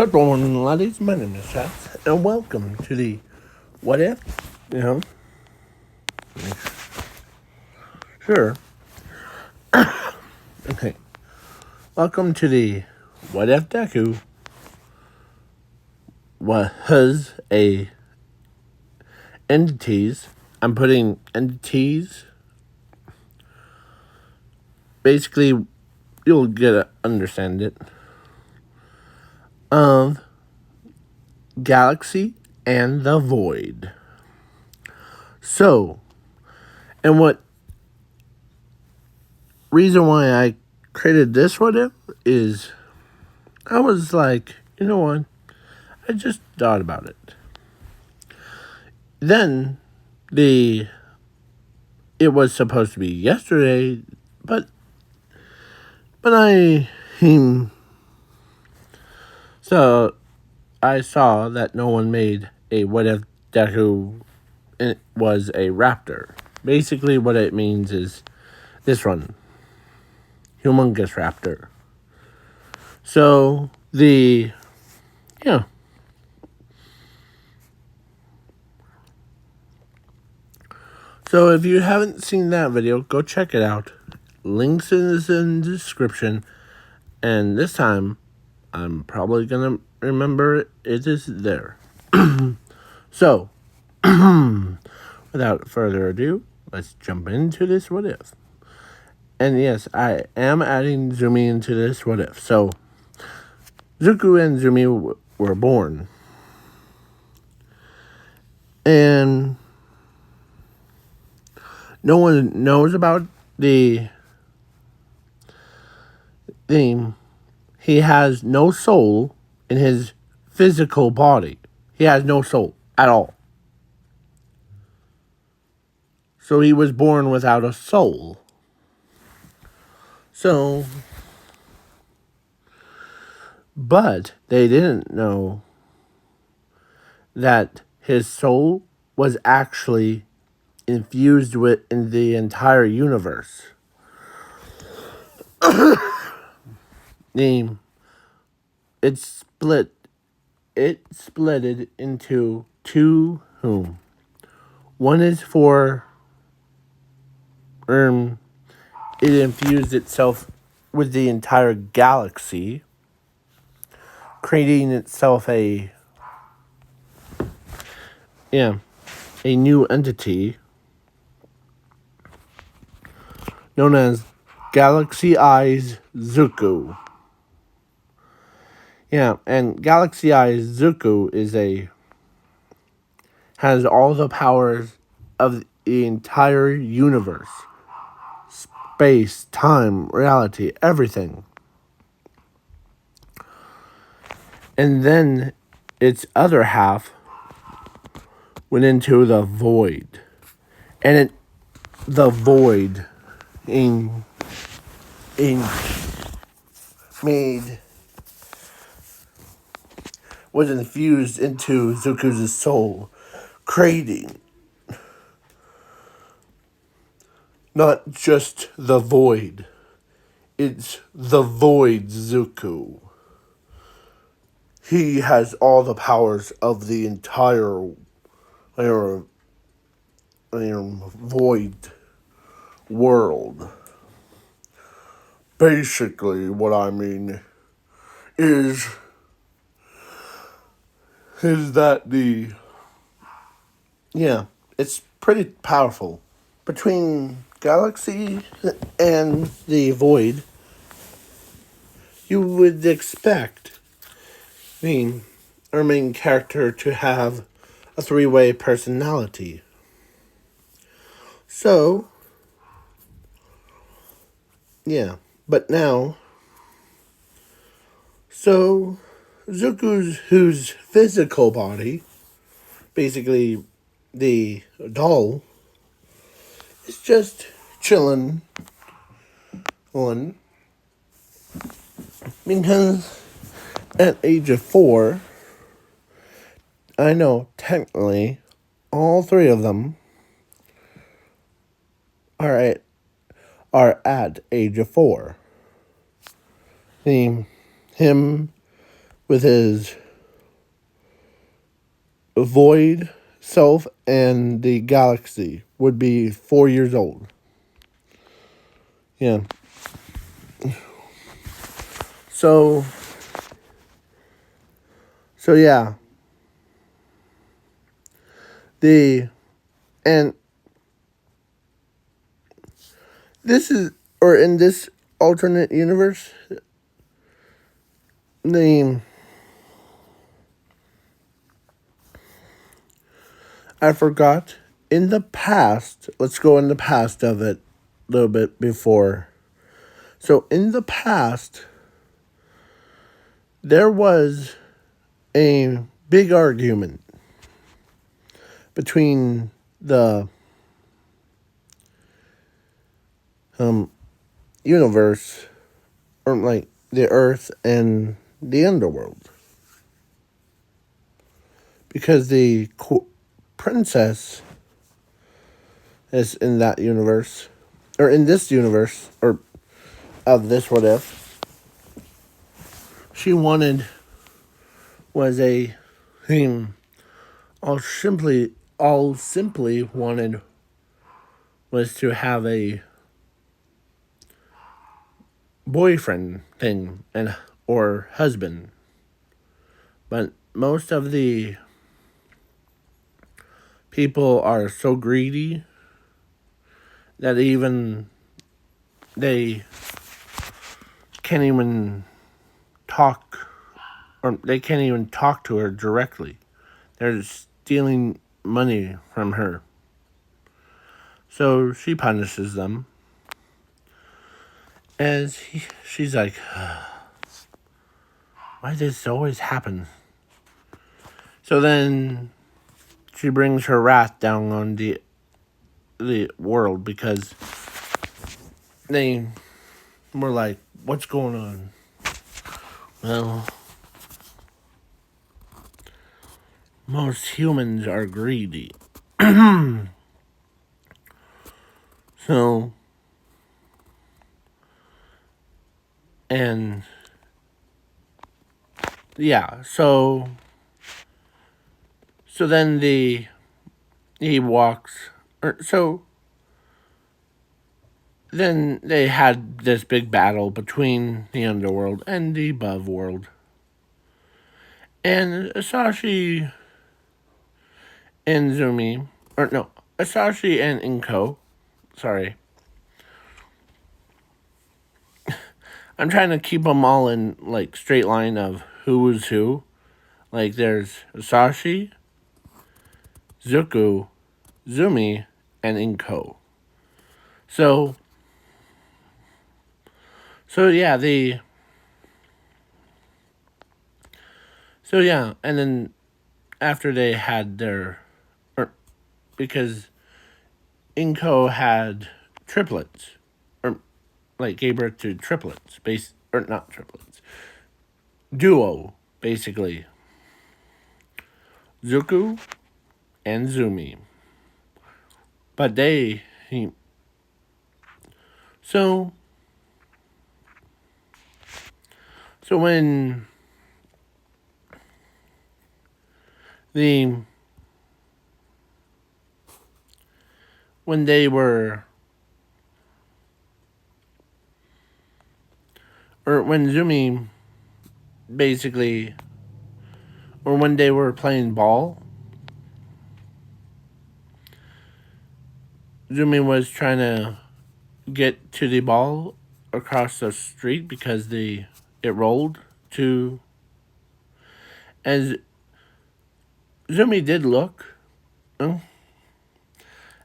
So, going ladies, my name is Seth, and welcome to the What If, you know, sure, okay, welcome to the What If Deku was a entities, I'm putting entities, basically, you'll understand it, of Galaxy and the Void. So, and what reason why I created this What If is I was like, you know what? I just thought about it. Then it was supposed to be yesterday, but so I saw that no one made a What If Deku was a raptor. Basically what it means is this one. Humongous raptor. So yeah. So if you haven't seen that video, go check it out. Links in the description. And this time, I'm probably going to remember it is there. So, without further ado, let's jump into this What If. And yes, I am adding Zumi into this What If. So, Zuko and Zumi were born. And no one knows about the theme. He has no soul in his physical body. He has no soul at all. So he was born without a soul. So, but they didn't know that his soul was actually infused in the entire universe. It splitted into two whom. One is for it infused itself with the entire galaxy, creating itself a new entity known as Galaxy Eyes Zuko. Yeah, and Galaxy Eyes Zuko has all the powers of the entire universe. Space, time, reality, everything. And then its other half went into the void. And the void was infused into Zuko's soul, creating not just the void, it's the void Zuko. He has all the powers of the entire void world. Basically, what I mean is that it's pretty powerful. Between Galaxy and the Void, you would expect our main character to have a three-way personality. So, yeah, but now, so Zuko's physical body, basically the doll, is just chilling on, because at age of 4, I know technically all three of them are at age of 4. Him, with his void self and the galaxy would be 4 years old. Yeah. So yeah. And this is, or in this alternate universe, the I forgot. In the past, let's go in the past of it a little bit before. So in the past, there was a big argument between the universe, or like the Earth and the underworld, because the princess is in that universe, or in this universe, or of this what if, she wanted was a thing, all simply wanted was to have a boyfriend thing and or husband. But most of the people are so greedy that even they can't even talk, or they can't even talk to her directly. They're stealing money from her. So she punishes them. And she's like, why does this always happen? So then she brings her wrath down on the world, because they were like, what's going on? Well, most humans are greedy. So, and yeah, so then he walks, or so then they had this big battle between the underworld and the above world. And Asashi and Zumi, or no, Asashi and Inko, sorry. I'm trying to keep them all in, like, straight line of who was who. Like, there's Asashi, Zuko, Zumi, and Inko. So yeah, and then after they had their, because Inko had triplets, or like gave birth to triplets, or not triplets, duo, basically, Zuko and Zumi. But so when they were, or when Zumi basically, or when they were playing ball, Zumi was trying to get to the ball across the street because it rolled to, as Zumi did look, and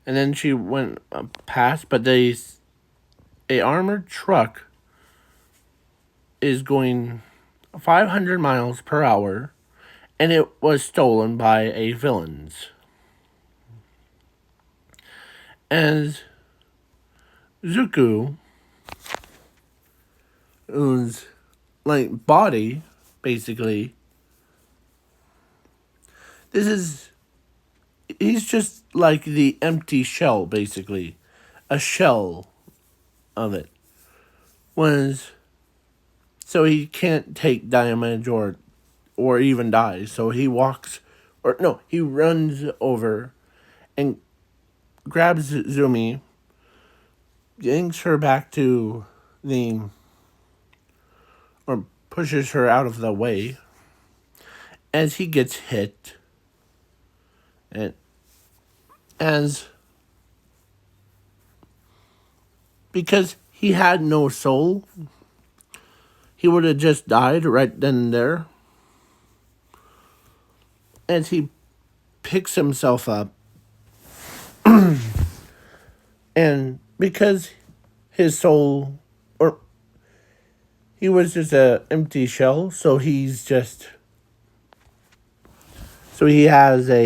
then she went past, but a armored truck is going 500 miles per hour, and it was stolen by a villains. As Zuko, whose like body, basically, he's just like the empty shell, basically, a shell of it, was, so he can't take damage or or even dies. So he he runs over and grabs Zumi, yanks her back to or pushes her out of the way as he gets hit. And because he had no soul, he would have just died right then and there. As he picks himself up, and because his soul, or he was just an empty shell, so he has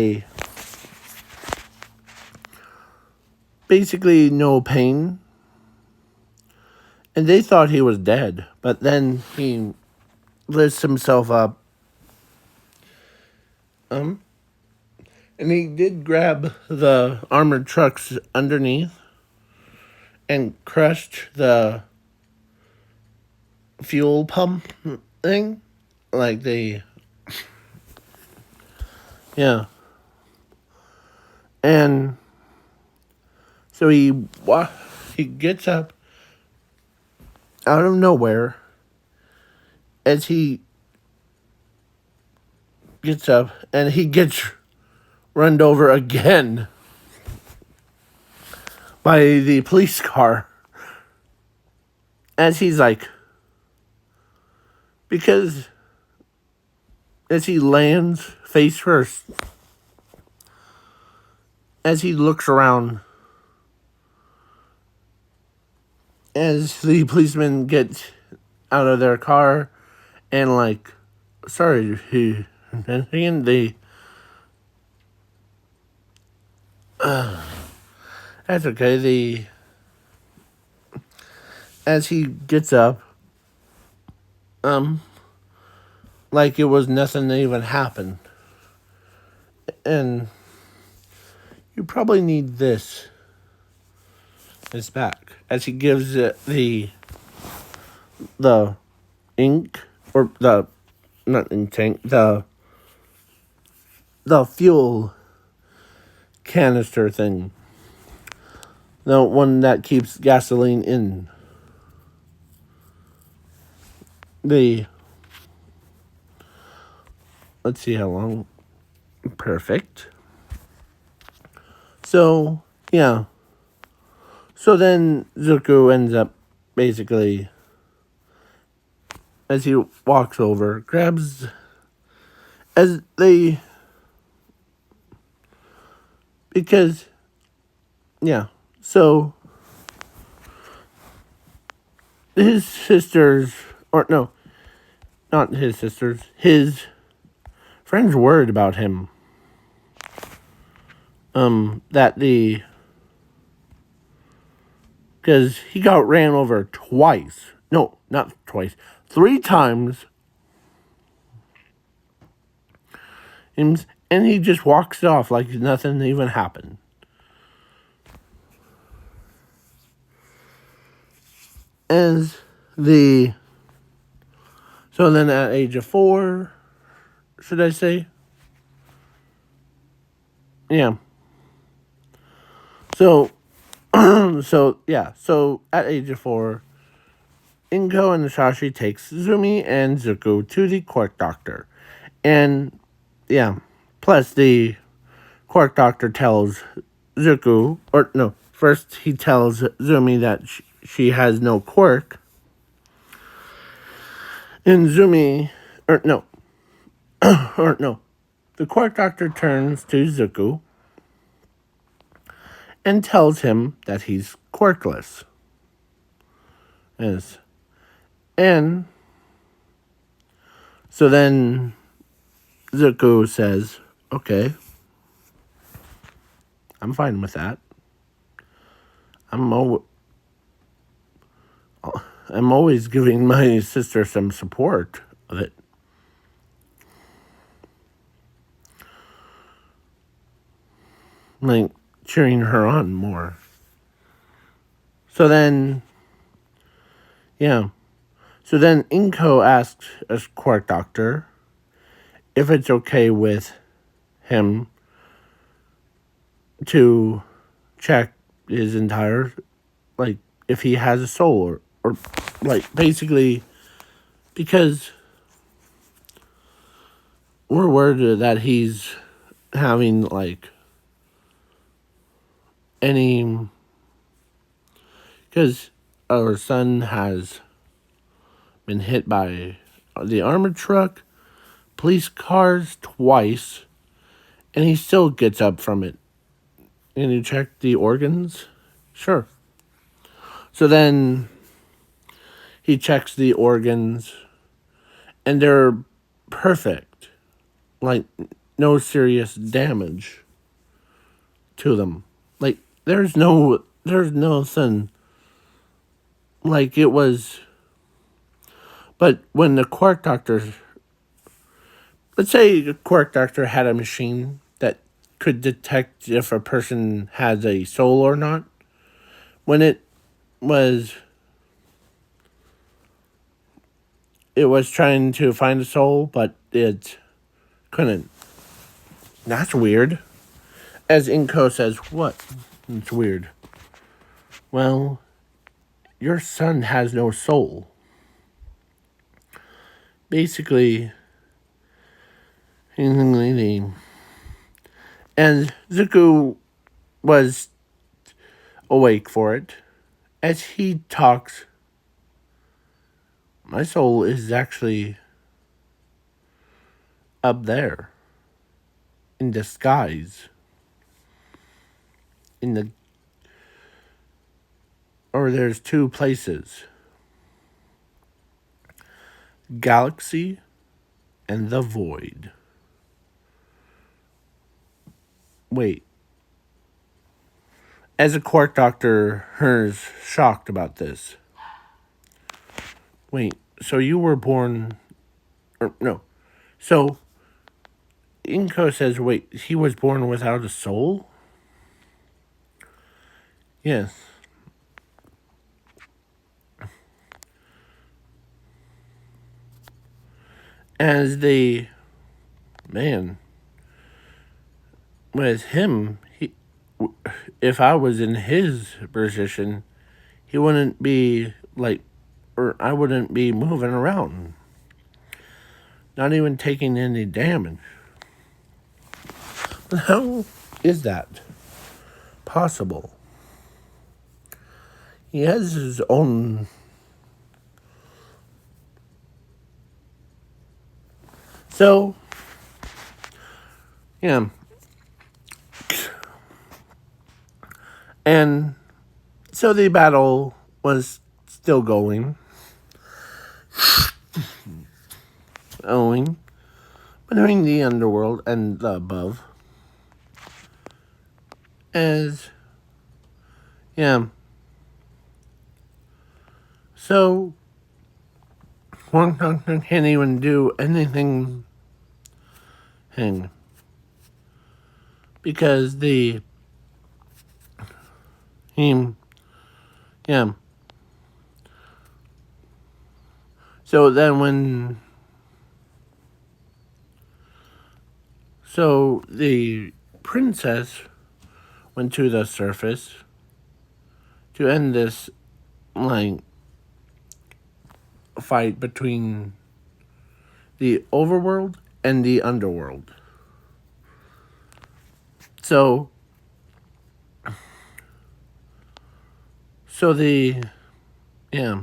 basically no pain. And they thought he was dead, but then he lifts himself up. And he did grab the armored trucks underneath and crushed the fuel pump thing. Yeah. And so he gets up out of nowhere. As he gets up and he gets run over again by the police car. As he's because as he lands face first, as he looks around, as the policemen get out of their car and sorry, that's okay. As he gets up, like it was nothing that even happened. And you probably need this back. As he gives it the ink, or not ink tank, the fuel canister thing. The one that keeps gasoline in. Let's see how long. Perfect. So, yeah. So then Zuko ends up basically, as he walks over, grabs, because, yeah, so his sisters, or no, not his sisters, his friends worried about him. Because he got ran over twice. No, not twice. 3 times. And he just walks off like nothing even happened. So then at age of 4, should I say? Yeah. So at age of 4, Inko and Shashi takes Zumi and Zuko to the Quark Doctor. And, yeah, plus the Quark Doctor tells Zuko, first he tells Zumi that she has no quirk. And Zumi, the Quark Doctor turns to Zuko and tells him that he's quirkless. Yes. And so then Zuko says, okay, I'm fine with that. I'm always giving my sister some support of it. Cheering her on more. So then, yeah. So then Inko asks a Quark Doctor if it's okay with him to check his entire, like, if he has a soul, or like, basically, because we're worried that he's having, like, any, because our son has been hit by the armored truck, police cars twice, and he still gets up from it. And you check the organs? Sure. So then he checks the organs, and they're perfect. Like, no serious damage to them. Like, there's nothing. Like, it was. But when the quirk doctor, let's say the quirk doctor had a machine that could detect if a person has a soul or not, when it was trying to find a soul, but it couldn't. That's weird. As Inko says, what? It's weird. Well, your son has no soul. Basically, and Zuko was awake for it. As he talks, my soul is actually up there, in disguise, or there's two places, galaxy and the void. Wait. As a quirk doctor, her's shocked about this. Wait, so you were born, or no, so Inko says, wait, he was born without a soul? Yes. As the man, with him, if I was in his position, he wouldn't be like, or I wouldn't be moving around, not even taking any damage. How is that possible? He has his own. So, yeah. And so the battle was still going. Between the underworld and the above. As, yeah. So, one doctor can't even do anything. Because yeah. So then so the princess went to the surface to end this, like, fight between the overworld and the underworld. So yeah.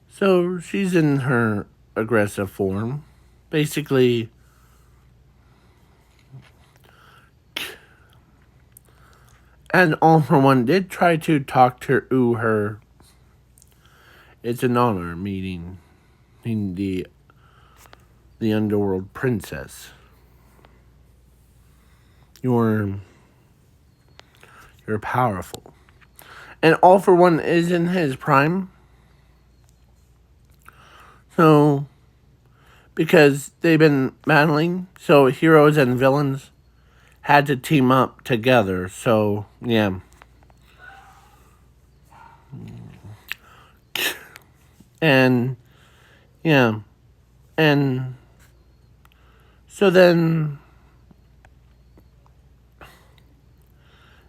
So she's in her aggressive form. Basically, and All For One did try to talk to her. It's an honor meeting the underworld princess. You're powerful. And All For One is in his prime. So, because they've been battling, so heroes and villains had to team up together. So, yeah. And, yeah. And So then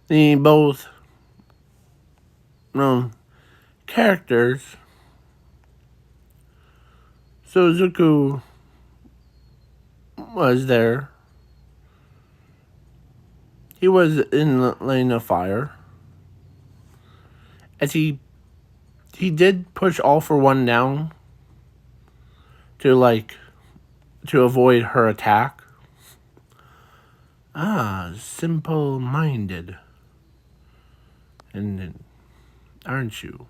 the both characters, so Zuko was there. He was in the lane of fire. As he did push All for One down to avoid her attack. Simple-minded. And aren't you?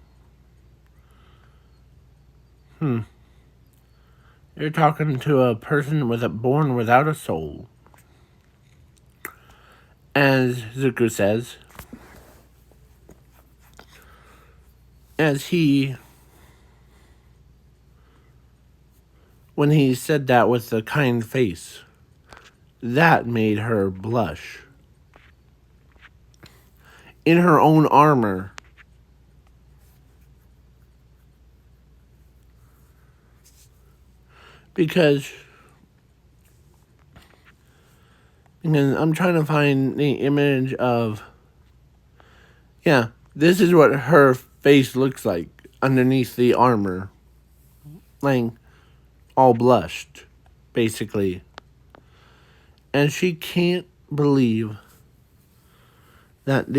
You're talking to a person born without a soul. As Zuko says, when he said that with a kind face, that made her blush. In her own armor. Because I'm trying to find the image of, this is what her face looks like underneath the armor. Like, all blushed, basically. And she can't believe that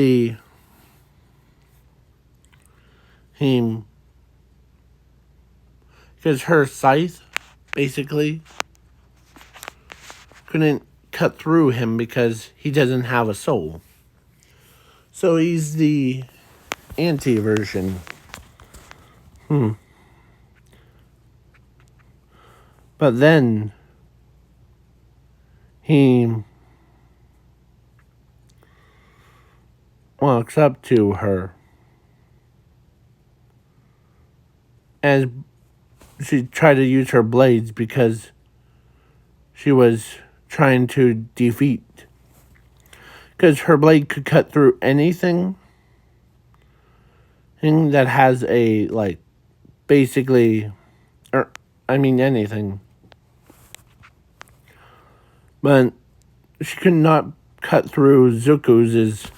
because her scythe, basically, couldn't cut through him because he doesn't have a soul. So he's the anti-version. But then he walks up to her as she tried to use her blades because she was trying to defeat. Because her blade could cut through anything that has a, basically, anything. But she could not cut through Zuko's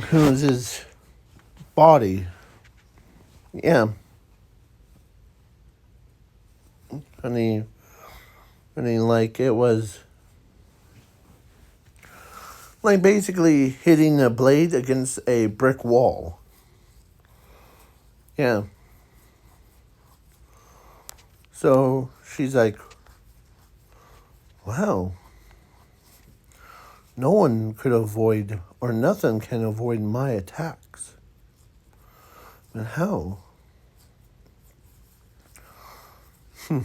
who's his body. Yeah. And he it was basically hitting a blade against a brick wall. Yeah. So she's like, wow. No one could avoid, or nothing can avoid my attacks. And how? She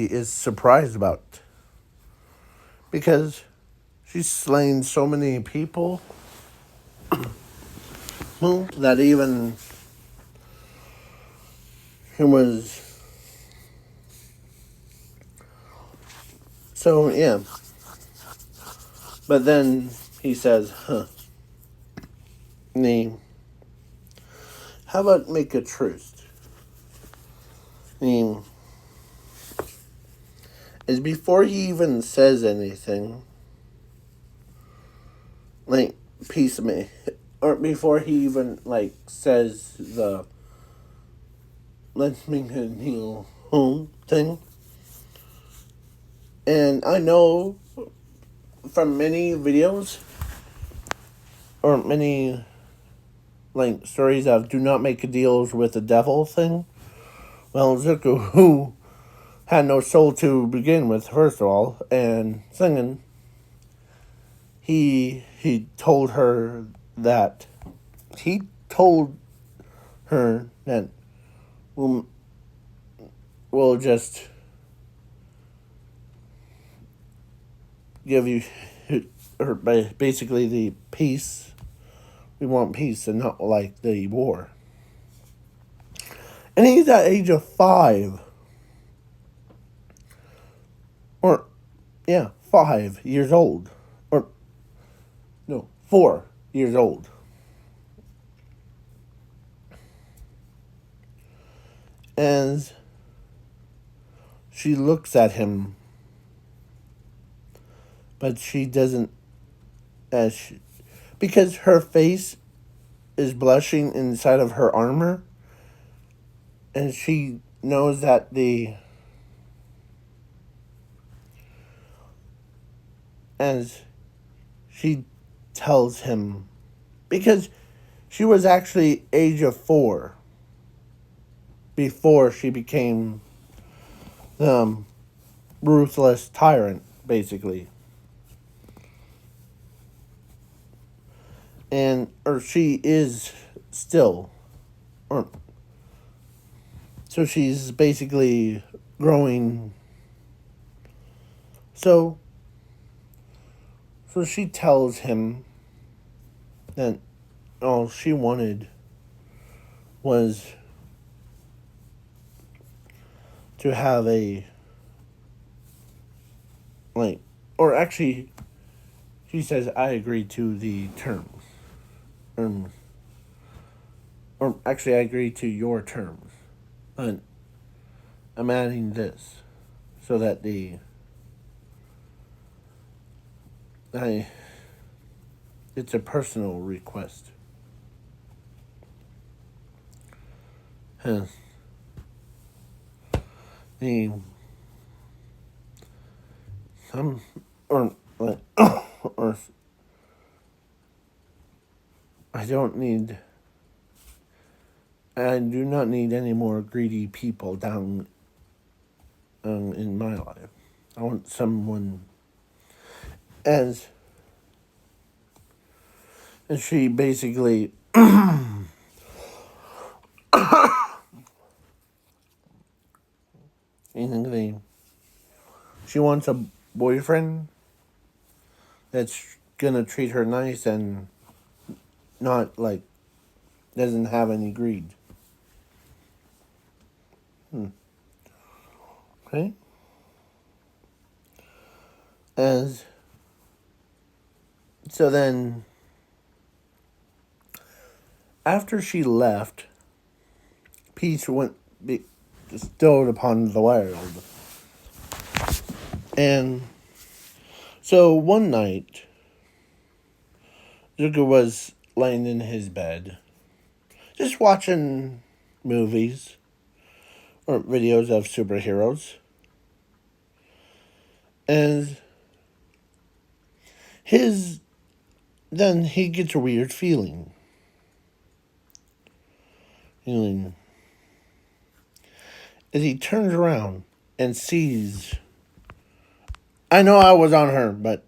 is surprised about it. Because she's slain so many people that even who was. So, yeah. But then he says, how about make a truce? Is before he even says anything, peace me, or before he even, says the let's make a deal home thing. And I know from many videos, or many, stories of do not make deals with the devil thing. Well, Zuko, who had no soul to begin with, first of all, and second, he told her that we'll just give you basically the peace. We want peace and not the war. And he's at age of 5. Or Yeah, 5 years old. Or, no, 4 years old. And she looks at him, but she doesn't, because her face is blushing inside of her armor, and she knows that as she tells him, because she was actually age of 4 before she became the ruthless tyrant, basically. Or she is still, or so she's basically growing. So she tells him that all she wanted was to have like, or actually, she says, I agree to the terms. Or actually, I agree to your terms. But I'm adding this so that it's a personal request. Hence, the some or or I don't need. I do not need any more greedy people down in my life. I want someone as she basically basically she wants a boyfriend that's gonna treat her nice and not like doesn't have any greed. Okay? As so then after she left, peace went bestowed upon the world. And so one night Zuko was laying in his bed, just watching movies or videos of superheroes. And then he gets a weird feeling. As he turns around and sees, I know I was on her, but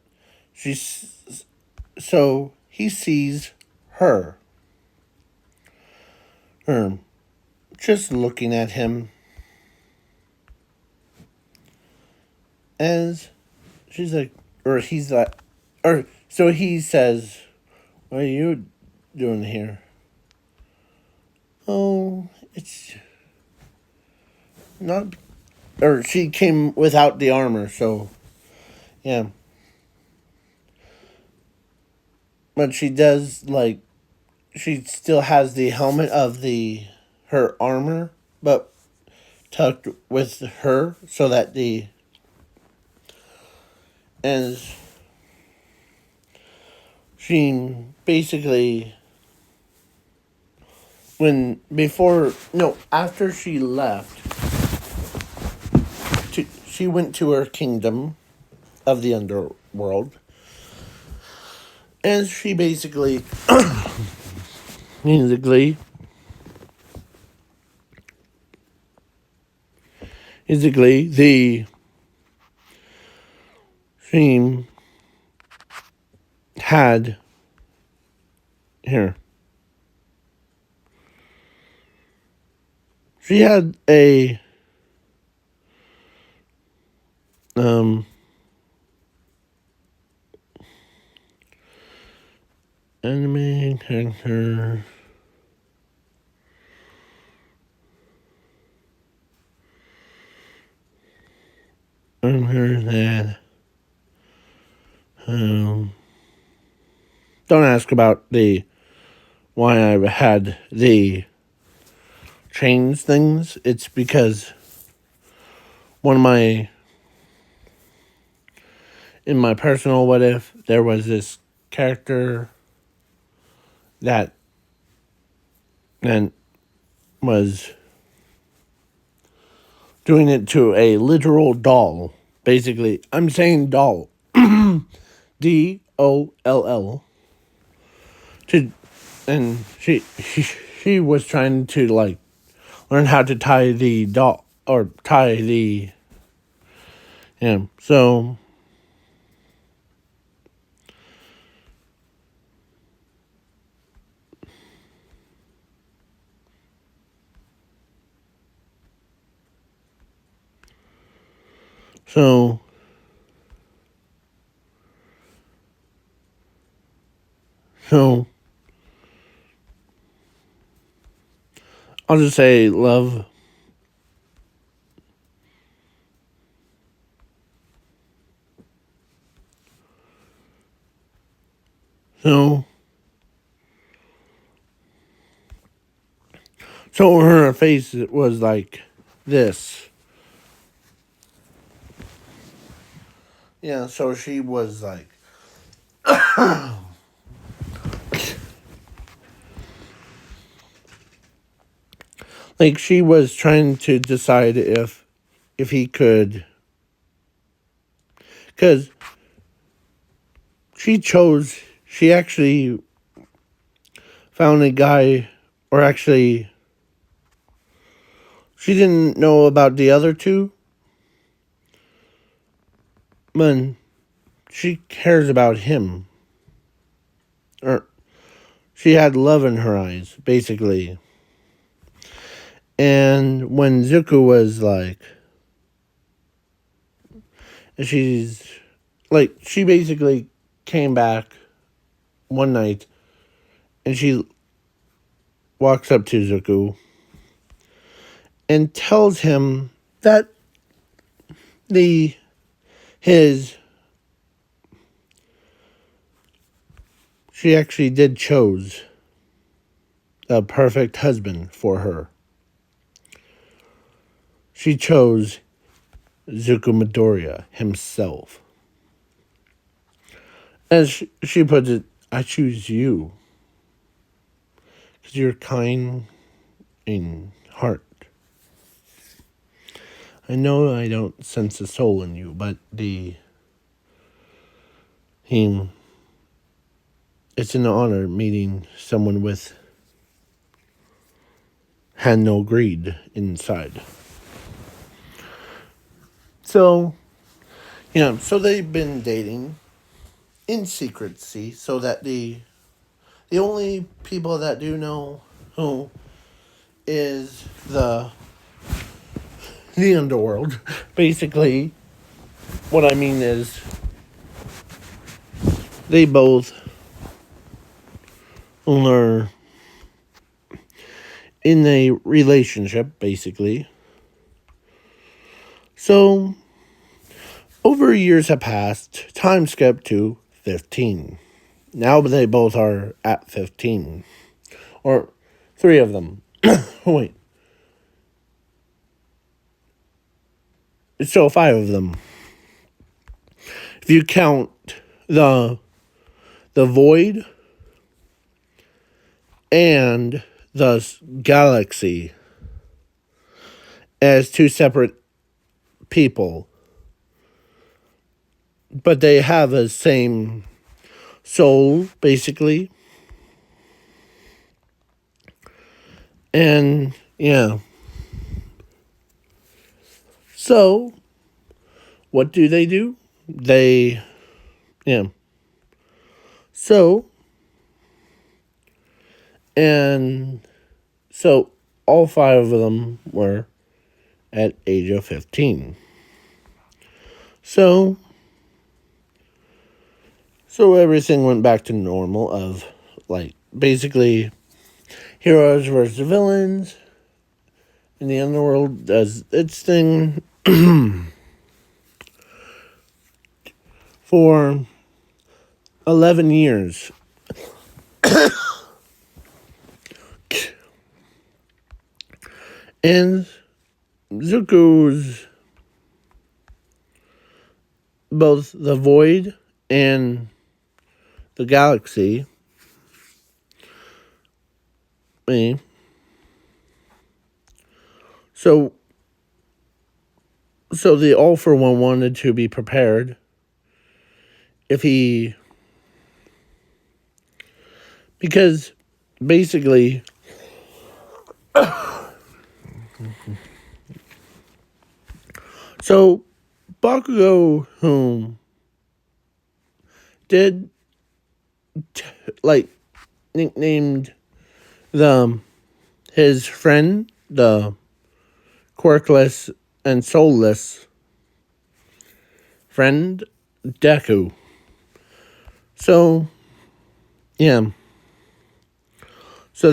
so he sees her just looking at him as she's like, or he's like, or so he says, what are you doing here? Oh, it's not, or she came without the armor, so yeah. But she does, like, she still has the helmet of her armor, but tucked with her so that and she basically after she left, she went to her kingdom of the underworld, and she basically basically the she had here. She had a anime character. Her that Don't ask about the why I had the chains things. It's because one of my in my personal what if there was this character that then was doing it to a literal doll. Basically, I'm saying doll. DOLL. To and she was trying to like learn how to tie the doll or tie the so so so I'll just say love. So her face was like this. Yeah, so she was like like she was trying to decide if he could, because she actually found a guy, or actually she didn't know about the other two, but she cares about him. Or she had love in her eyes, basically. And when Zuko was like, she basically came back one night and she walks up to Zuko and tells him that she actually did chose a perfect husband for her. She chose Zuko Midoriya himself. As she puts it, I choose you because you're kind in heart. I know I don't sense a soul in you, but it's an honor meeting someone with had no greed inside. So, so they've been dating in secrecy so that the only people that do know who is the underworld. Basically, what I mean is they both are in a relationship, basically. So, over years have passed, time skipped to 15. Now they both are at 15. Or three of them. Wait. It's still five of them. If you count the void and the galaxy as two separate people, but they have a same soul, basically. And yeah. So, what do? They, So, and so all five of them were at age of 15. So everything went back to normal of, like, basically heroes versus villains, and the underworld does its thing for 11 years. And Zuko's both the void and the galaxy. So the All for One wanted to be prepared because basically so Bakugo, whom did nicknamed his friend the quirkless and soulless friend Deku. So yeah. So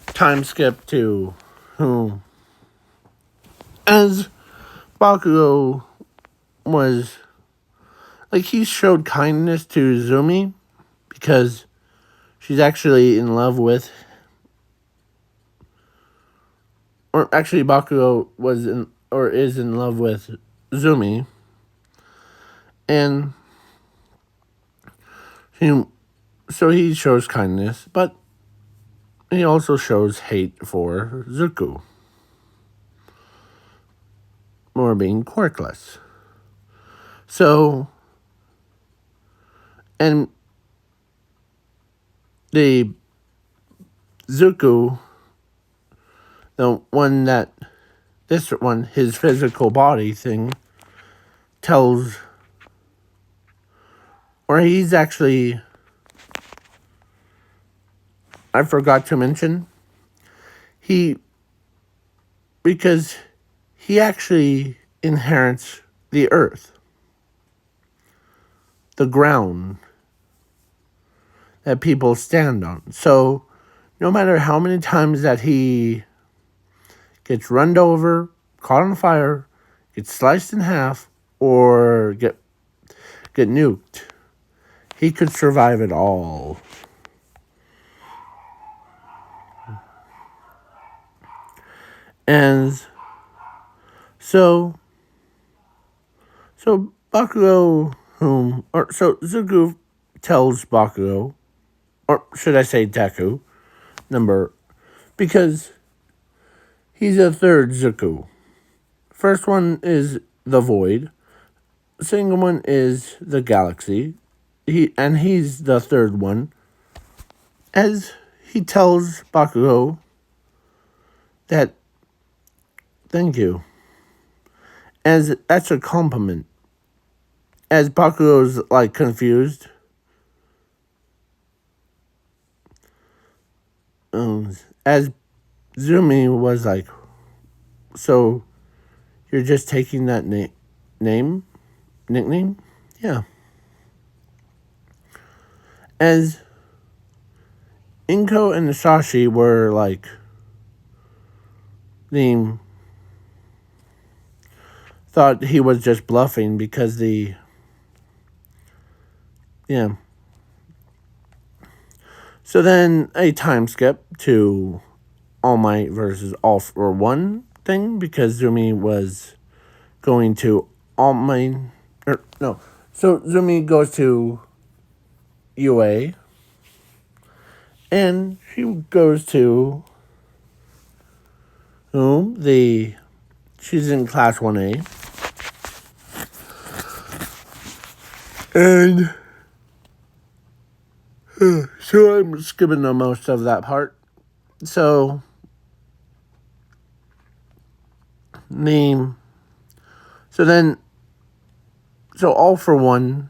time skip to whom as Bakugo was he showed kindness to Zumi because she's actually in love with, or actually Bakugo is in love with Zumi, and he shows kindness, but he also shows hate for Zuko for being quirkless. So, and the Zuko, his physical body thing tells, or he's actually, I forgot to mention, because he actually inherits the earth, the ground that people stand on. So no matter how many times that he gets run over, caught on fire, gets sliced in half, or get nuked, he could survive it all. And so Bakugo, Zuko tells Bakugo, or should I say Deku, because he's a third Zuko. First one is the void. Second one is the galaxy. He's the third one. As he tells Bakugo that, thank you. As that's a compliment. As Bakugo's confused. As Zumi was like, so you're just taking that nickname? Yeah. As Inko and Sashi were thought he was just bluffing because So then a time skip to All Might versus All for One thing because Zumi was going to All Might. So Zumi goes to UA and she goes to she's in class 1A. And so I'm skipping the most of that part. So All for One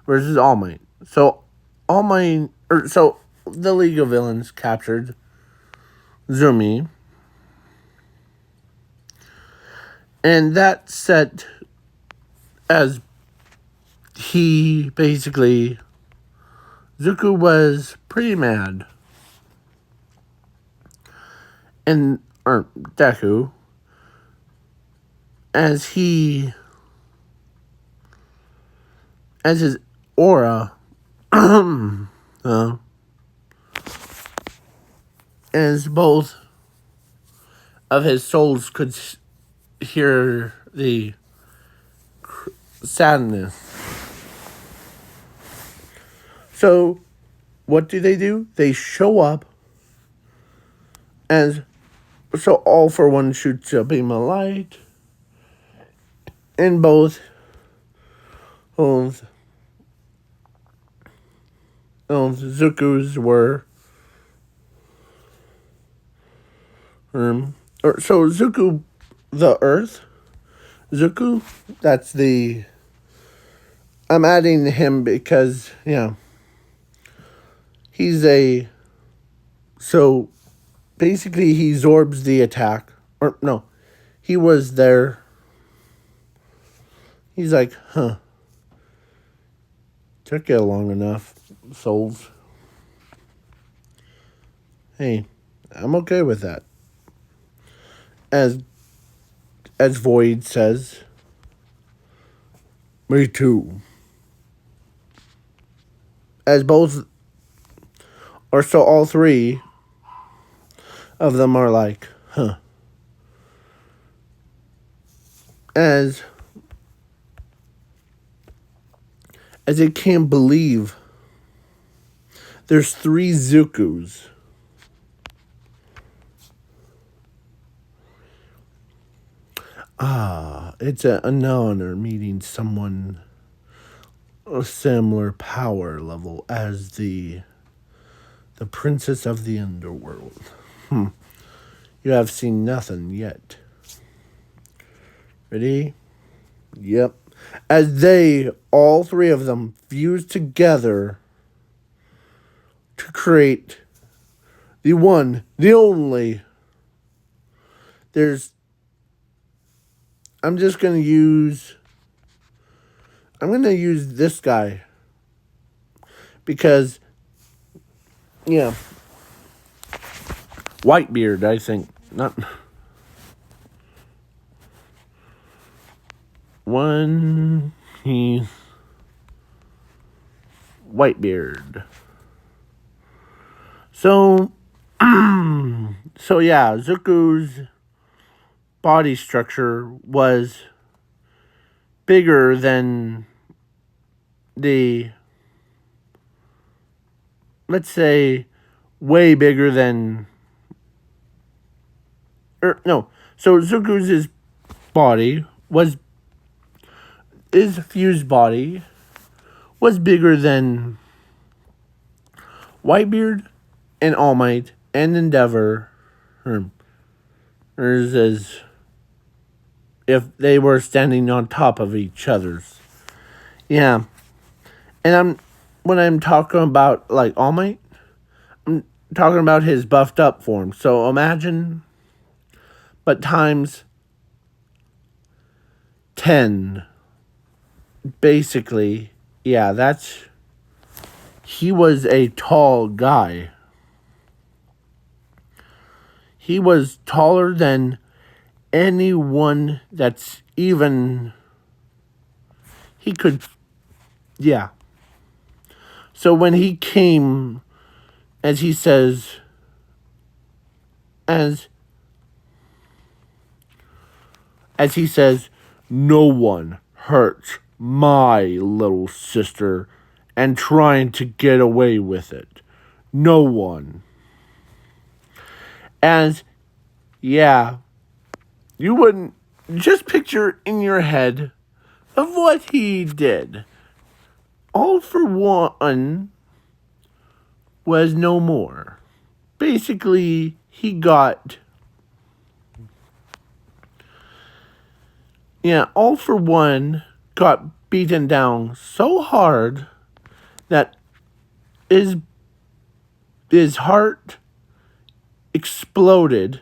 versus All Might. So the League of Villains captured Zumi. And that set as he basically, Zuko was pretty mad. Deku, as he as his aura, as both of his souls could hear the sadness. So, what do? They show up as, so All for One shoots a beam of light, and both of Zuku's were, so Zuku, the Earth, Zuku, that's the, I'm adding him because, he's so basically he absorbs the attack, or no, he was there, he's like, took you long enough, souls. Hey, I'm okay with that. As Void says, me too. As both, or so all three of them are like, As they can't believe there's 3 Zukus. It's an honor meeting someone a similar power level as the princess of the underworld. You have seen nothing yet. Ready? Yep. As they, all 3 of them, fuse together to create the one, the only. I'm going to use this guy. Because, Whitebeard, I think. Not one, he's Whitebeard. So, Zuko's body structure was bigger than let's say, way bigger than, so Zuko's body his fused body was bigger than Whitebeard and All Might and Endeavor, as if they were standing on top of each other's. Yeah. And when I'm talking about, like, All Might, I'm talking about his buffed up form. So imagine, but times 10. Basically, he was a tall guy. He was taller than anyone that's even, he could, So when he came, as he says, as he says, no one hurts my little sister and trying to get away with it. No one. As, you wouldn't, just picture in your head of what he did. All for One was no more. Basically, he got, All for One got beaten down so hard that his heart exploded.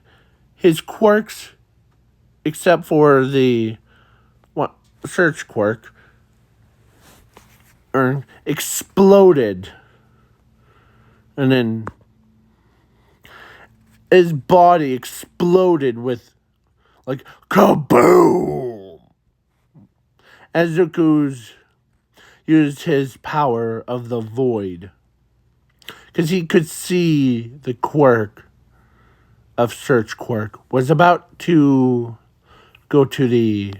His quirks, except for the search quirk, exploded. And then his body exploded with, like, kaboom! As Zuko's, used his power of the void. Because he could see the quirk of Search Quirk was about to go to the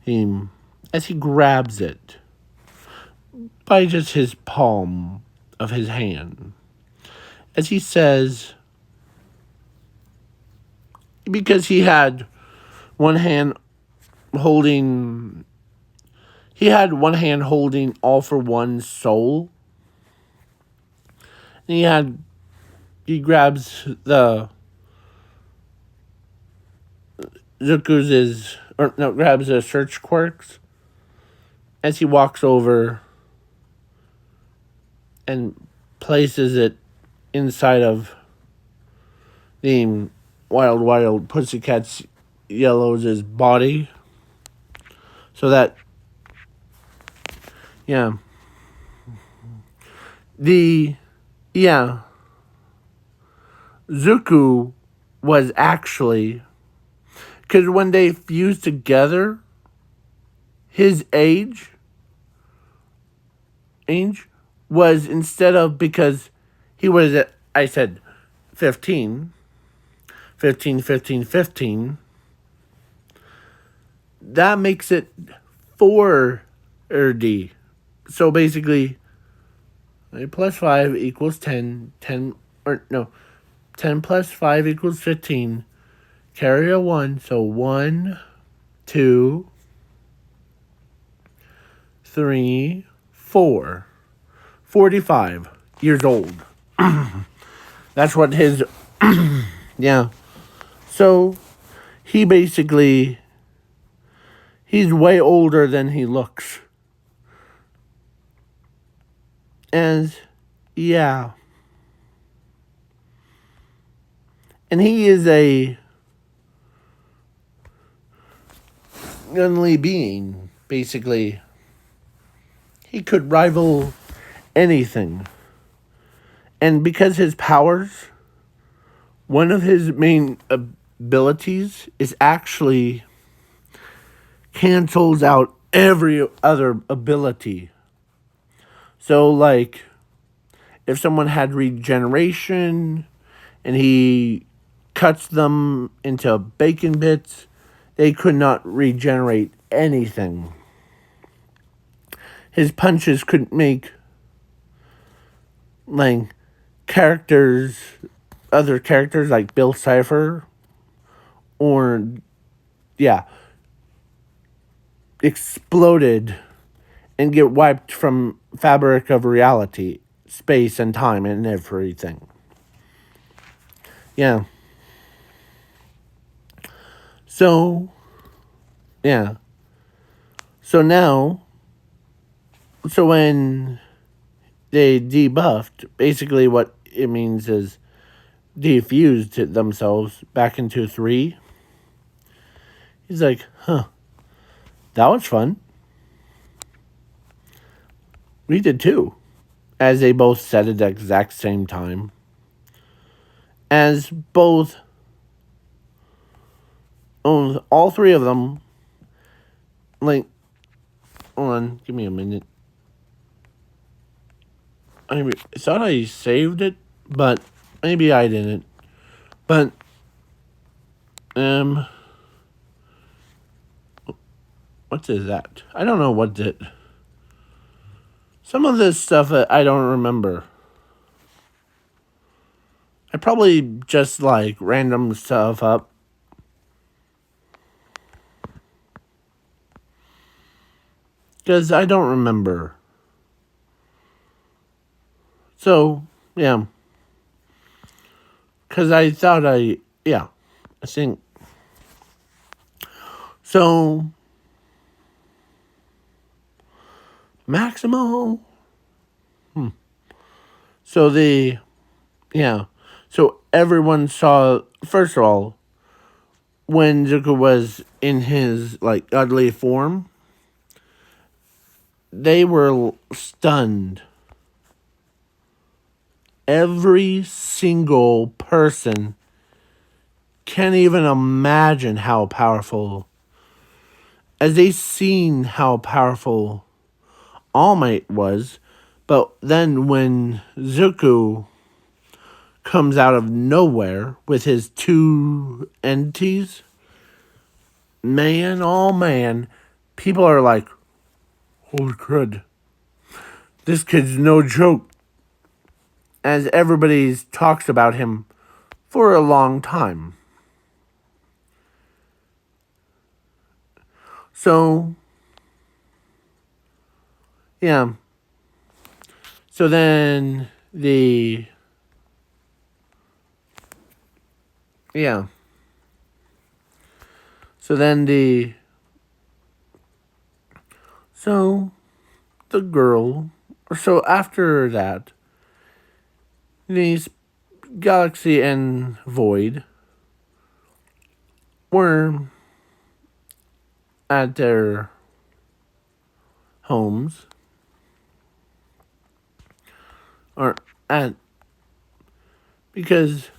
him as he grabs it by just his palm of his hand. As he says, because he had one hand holding All for One soul. And he grabs the grabs the Search Quirks as he walks over and places it inside of the Wild Pussycat Yellow's body. So that, yeah. Zuko was actually, because when they fused together, his age was, instead of, because he was at, I said 15, that makes it 40. So basically, plus 5 equals 10, 10 plus 5 equals 15. Carry a 1, so 1, 2, 3, 4. 45 years old. That's what his, yeah. So, he's way older than he looks. And, yeah. And he is a gunly being, basically. He could rival anything. And because his powers, one of his main abilities is actually cancels out every other ability. So, like, if someone had regeneration and he cuts them into bacon bits, they could not regenerate anything. His punches could make, like, other characters like Bill Cipher, or, exploded and get wiped from fabric of reality, space and time and everything. Yeah. So, yeah. So when they debuffed, basically what it means is defused themselves back into 3. He's like, that was fun. We did too. As they both said at the exact same time. As both, all 3 of them, like, hold on, give me a minute. I thought I saved it, but maybe I didn't. But, what is that? I don't know what it. Some of this stuff I don't remember. I probably just, like, random stuff up. Because I don't remember. So, yeah. Because I thought I think. So, Maximo. So so everyone saw, first of all, when Zuko was in his, like, godly form, they were stunned. Every single person can't even imagine how powerful as they seen how powerful All Might was, but then when Zuko comes out of nowhere with his two entities, man, people are like, holy crud, this kid's no joke. As everybody talks about him for a long time. So, yeah. So then yeah. So then the girl, so after that, these Galaxy and Void were at their homes, or at, because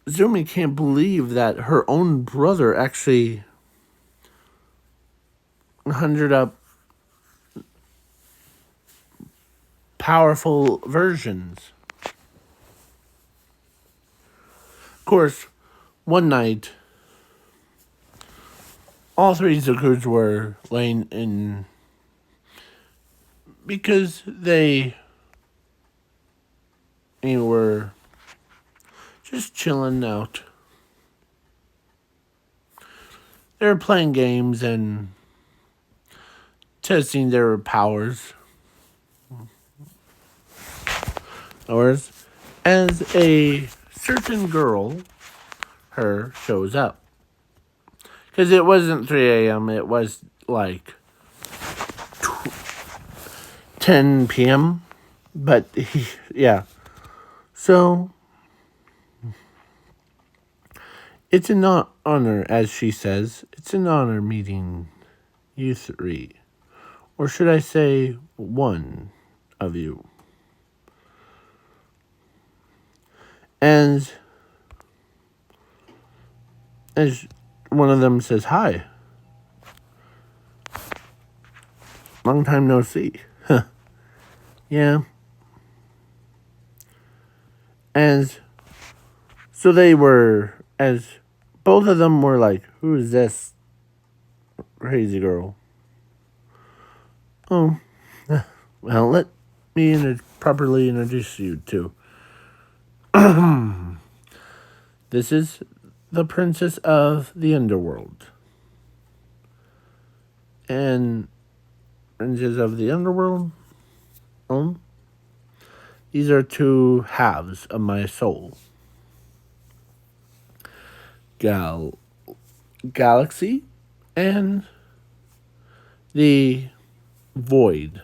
Zumi can't believe that her own brother actually conjured up powerful versions. Of course, one night, all three Zukus were laying in because they were just chilling out. They were playing games and testing their powers. As a certain girl, her, shows up. Because it wasn't 3 a.m., it was like 10 p.m. But, yeah. So, it's an honor, as she says, it's an honor meeting you three. Or should I say, one of you. And as one of them says, hi. Long time no see. Yeah. As so they were, as both of them were like, who is this crazy girl? Oh, well, let me properly introduce you to. This is the Princess of the Underworld. And Princess of the Underworld, these are two halves of my soul. Galaxy and the Void.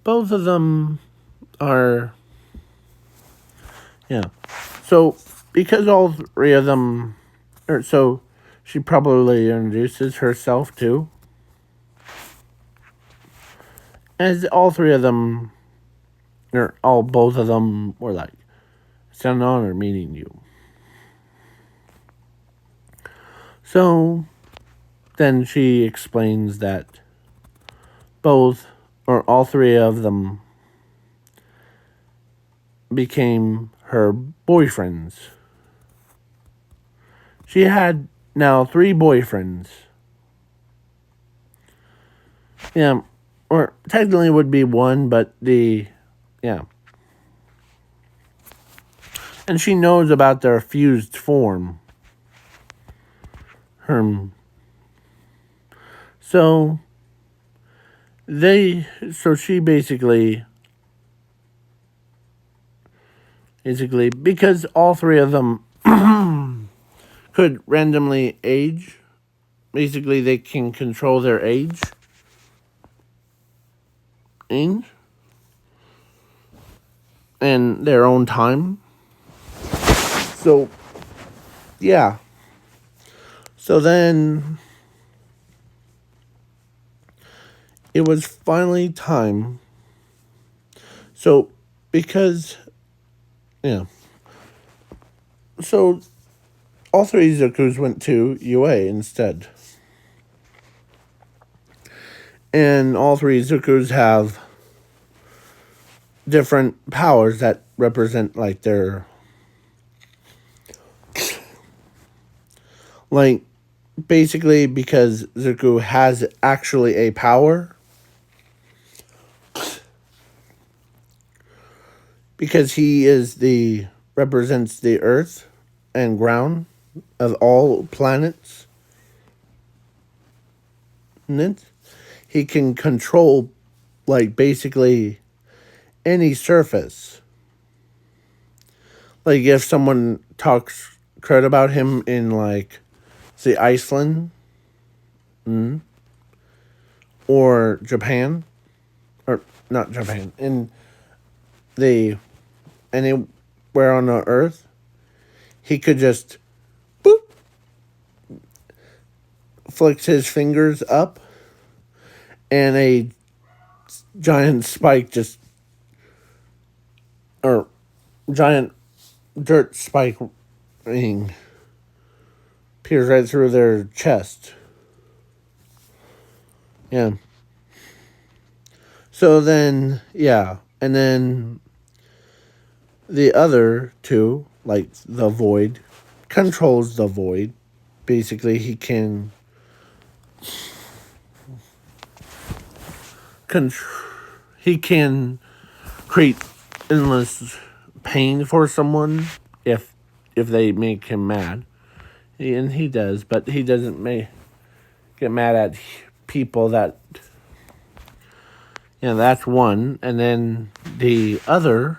Both of them are, yeah. So, because all three of them, so she probably introduces herself too. As all three of them, or both of them were like, it's an honor meeting you. So, then she explains that both, or all three of them, became her boyfriends. She had now 3 boyfriends. Yeah, or technically it would be 1, but yeah. And she knows about their fused form. So she basically, because all 3 of them could randomly age, basically they can control their age. In their own time. So, yeah. So then, it was finally time. So, because, yeah. So, all three Zukus went to UA instead. And all three Zukus have different powers that represent, like, their... Like, basically, because Zuku has actually a power... Because he represents the earth and ground of all planets. He can control, like, basically any surface. Like, if someone talks crud about him in, like, say, Iceland, or Japan, or not Japan, in anywhere on the earth, he could just boop, flicks his fingers up, and a giant spike or giant dirt spike peers right through their chest. Yeah. So then, yeah. And then the other two, like the Void, controls the Void. Basically, he can create endless pain for someone if they make him mad. And he does, but he doesn't get mad at people that... Yeah, that's one. And then the other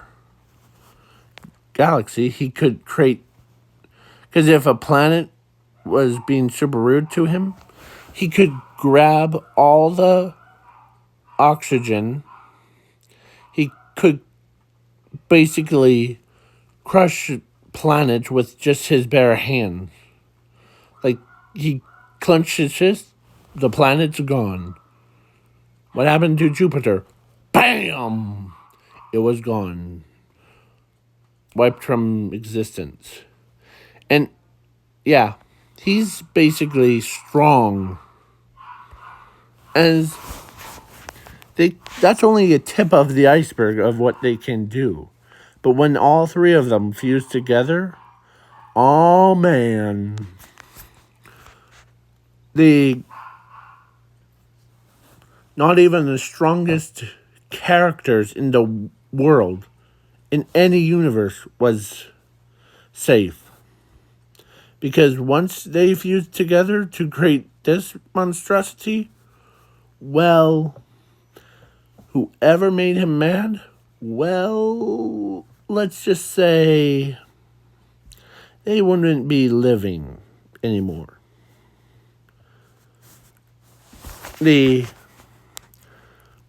galaxy, he could create... Because if a planet was being super rude to him, he could grab all the oxygen. He could basically crush planets with just his bare hands. Like, he clenched his fist, the planet's gone. What happened to Jupiter? Bam! It was gone. Wiped from existence. And, yeah, he's basically strong. As that's only a tip of the iceberg of what they can do. But when all three of them fuse together, oh man, not even the strongest characters in the world, in any universe, was safe. Because once they fused together to create this monstrosity, well, whoever made him mad, well, let's just say they wouldn't be living anymore.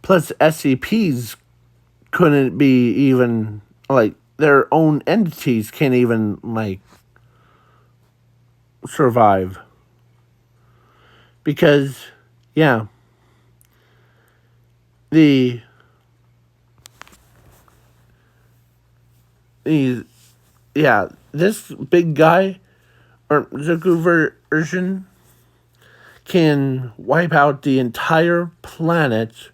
Plus SCPs couldn't be even, like, their own entities can't even, like, survive. Because, yeah, this big guy, or Zuku version, can wipe out the entire planet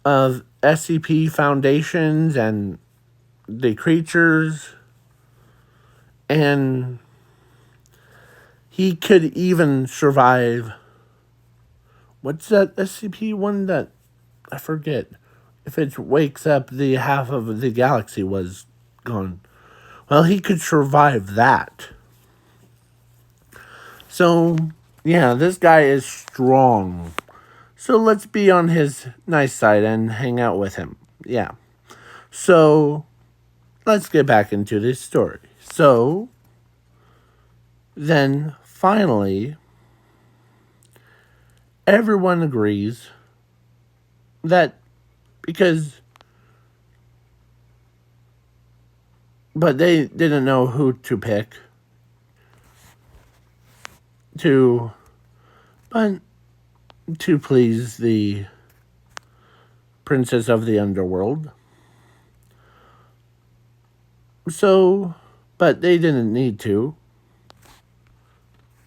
of SCP foundations and the creatures, and he could even survive. What's that SCP one that I forget? If it wakes up, the half of the galaxy was gone. Well, he could survive that. So, yeah, this guy is strong. So let's be on his nice side and hang out with him. Yeah. So, let's get back into this story. So, then, finally, everyone agrees that but they didn't know who to pick to please the princess of the underworld. So, but they didn't need to.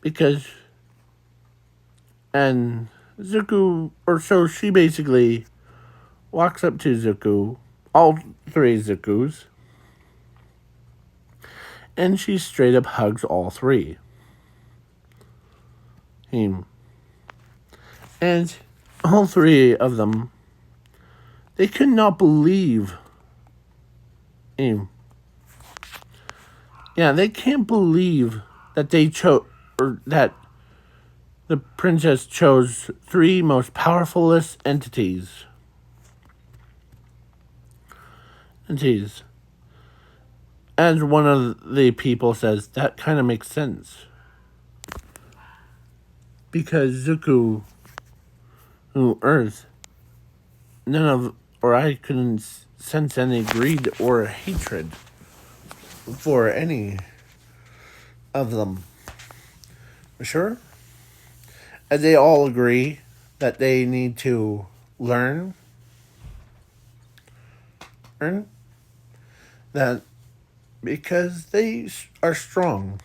because, and Zuko, or so she basically walks up to Zuko, all three Zukus, and she straight up hugs all three. Him. And all three of them, they could not believe him. Yeah, they can't believe that they chose, or that the princess chose three most powerfulest entities. As one of the people says, that kind of makes sense. Because Zuko, Earth, I couldn't sense any greed or hatred for any of them. Sure? As they all agree that they need to learn that because they are strong,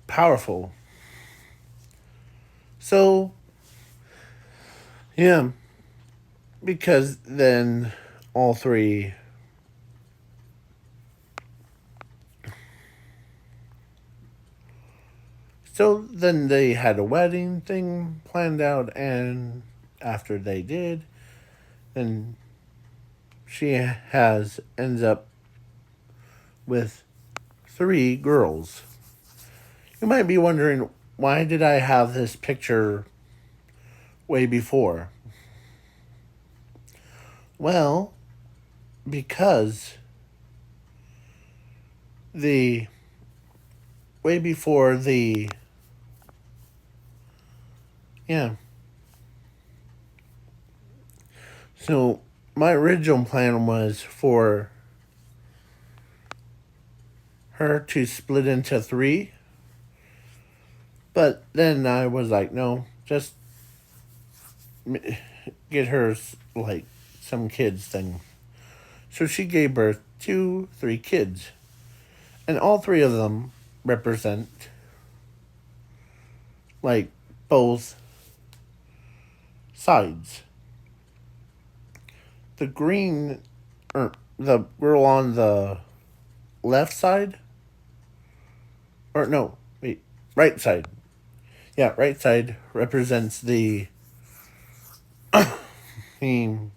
powerful. So, yeah, because then all three So then they had a wedding thing planned out, and after they did, then she ends up with three girls. You might be wondering, why did I have this picture way before? Well, because the way before the So my original plan was for her to split into three, but then I was like, no, just get her like some kids thing. So she gave birth to three kids, and all three of them represent like both sides. The green, or the girl on the left side, or no, wait, right side. Yeah, right side represents the theme.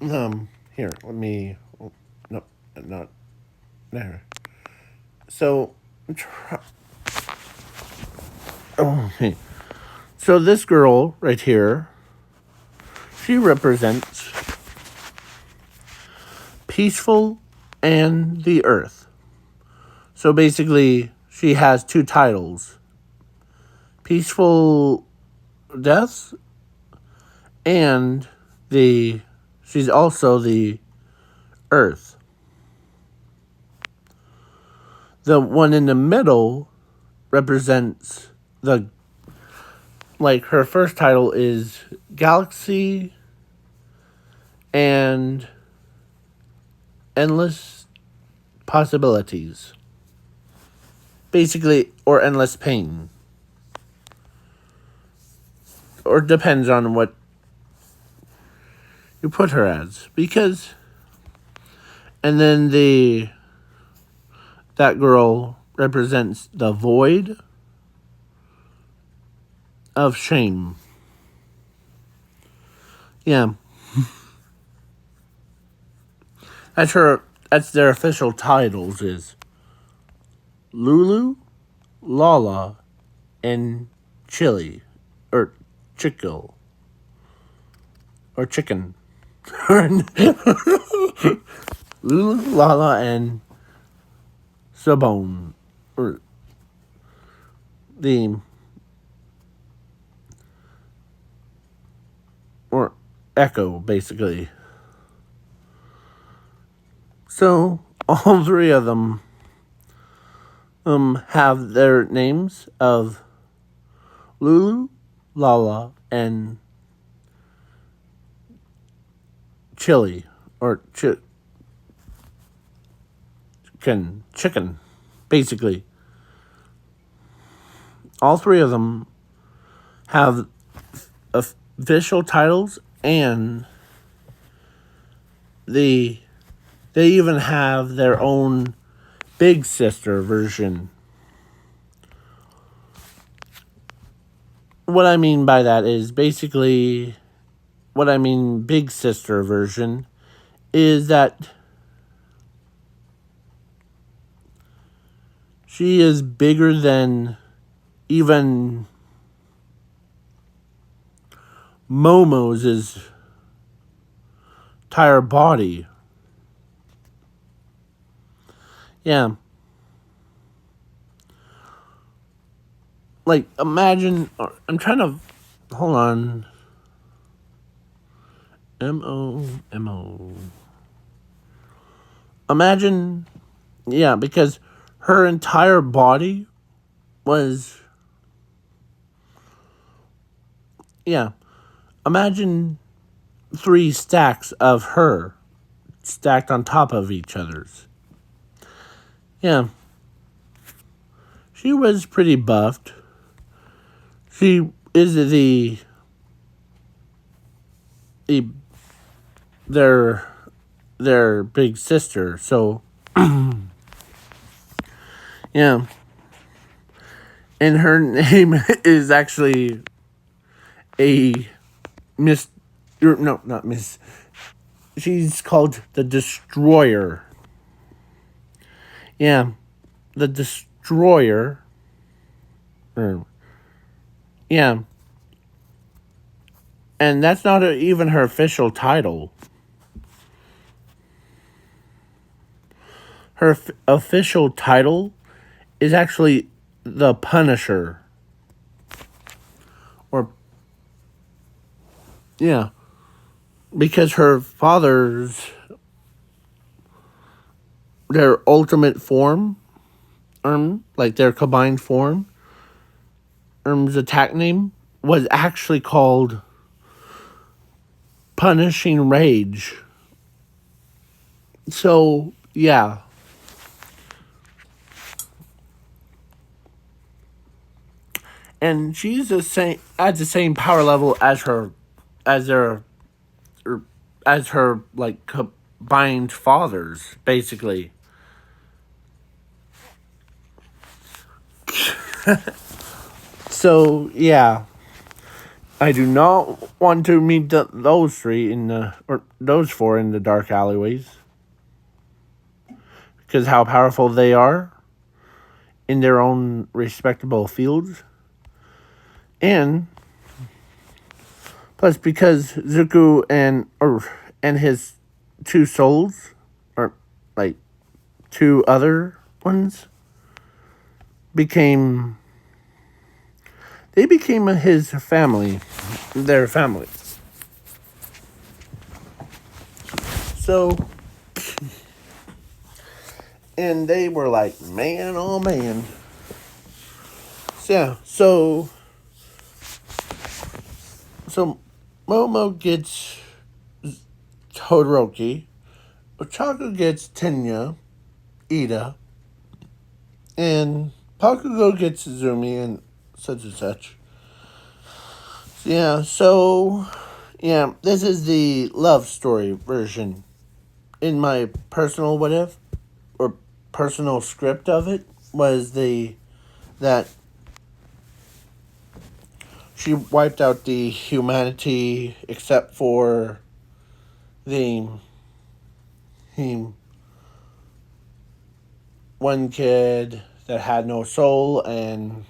Here, let me. Oh, no, not there. So, okay. So this girl right here, she represents peaceful and the earth. So basically, she has two titles: peaceful death, and she's also the earth. The one in the middle represents her first title is Galaxy and Endless Possibilities. Basically, or endless pain. Or depends on what you put her as. Because, and then that girl represents the void of shame. Yeah. That's their official titles is Lulu, Lala, and Chili. Or Chickle. Or Chicken. Lulu, Lala, and Sabone. Or Echo, basically. So, all three of them have their names of Lulu, Lala, and Chili, or chicken, basically. all three of them have official titles, and they even have their own big sister version. What I mean by that is basically, what I mean big sister version is that she is bigger than even Momo's entire body. Yeah. Like, imagine, I'm trying to, hold on. M-O. Imagine, yeah, because her entire body was, yeah. Imagine 3 stacks of her stacked on top of each other's. Yeah. She was pretty buffed. She is their big sister, so yeah. And her name is actually a Miss, no, not Miss. She's called the Destroyer. Yeah, the Destroyer. Yeah. And that's not even her official title. Her official title is actually the Punisher. Or, yeah. Because her father's, their ultimate form, like their combined form, attack name was actually called Punishing Rage. So, yeah. And she's at the same power level as her, as her like combined fathers, basically. So yeah, I do not want to meet those 3 or those 4 in the dark alleyways, because how powerful they are in their own respectable fields. And plus, because Zuko and his 2 souls, or like 2 other ones, became his family, their family. So, and they were like, man, oh man. So, yeah, so Momo gets Todoroki, Ochako gets Tenya, Ida, and Bakugo gets Zumi and such and such. Yeah, so, yeah, this is the love story version. In my personal or personal script of it, was that she wiped out the humanity except for the one kid that had no soul, and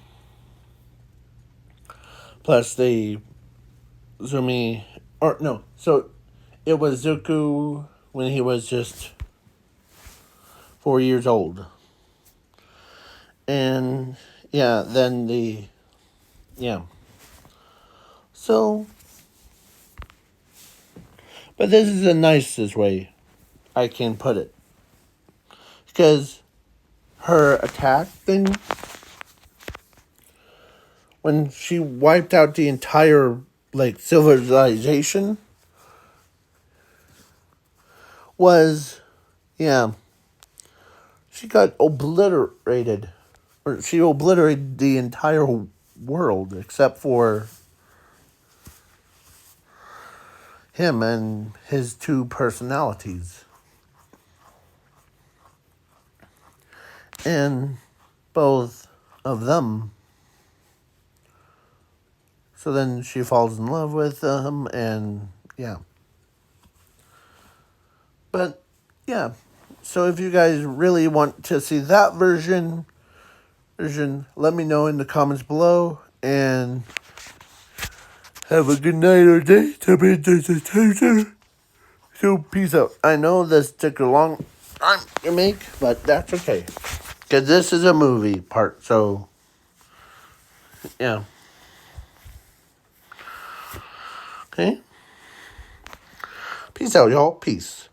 plus the Zumi, or no, so it was Zuko when he was just 4 years old. And yeah, then so, but this is the nicest way I can put it, because her attack thing, when she wiped out the entire like civilization, was, yeah, she got obliterated, or she obliterated the entire world except for him and his two personalities. And both of them. So then she falls in love with him, and yeah. But yeah, so if you guys really want to see that version, let me know in the comments below, and have a good night or day. So peace out. I know this took a long time to make, but that's okay. Because this is a movie part, so yeah. Okay? Peace out, y'all. Peace.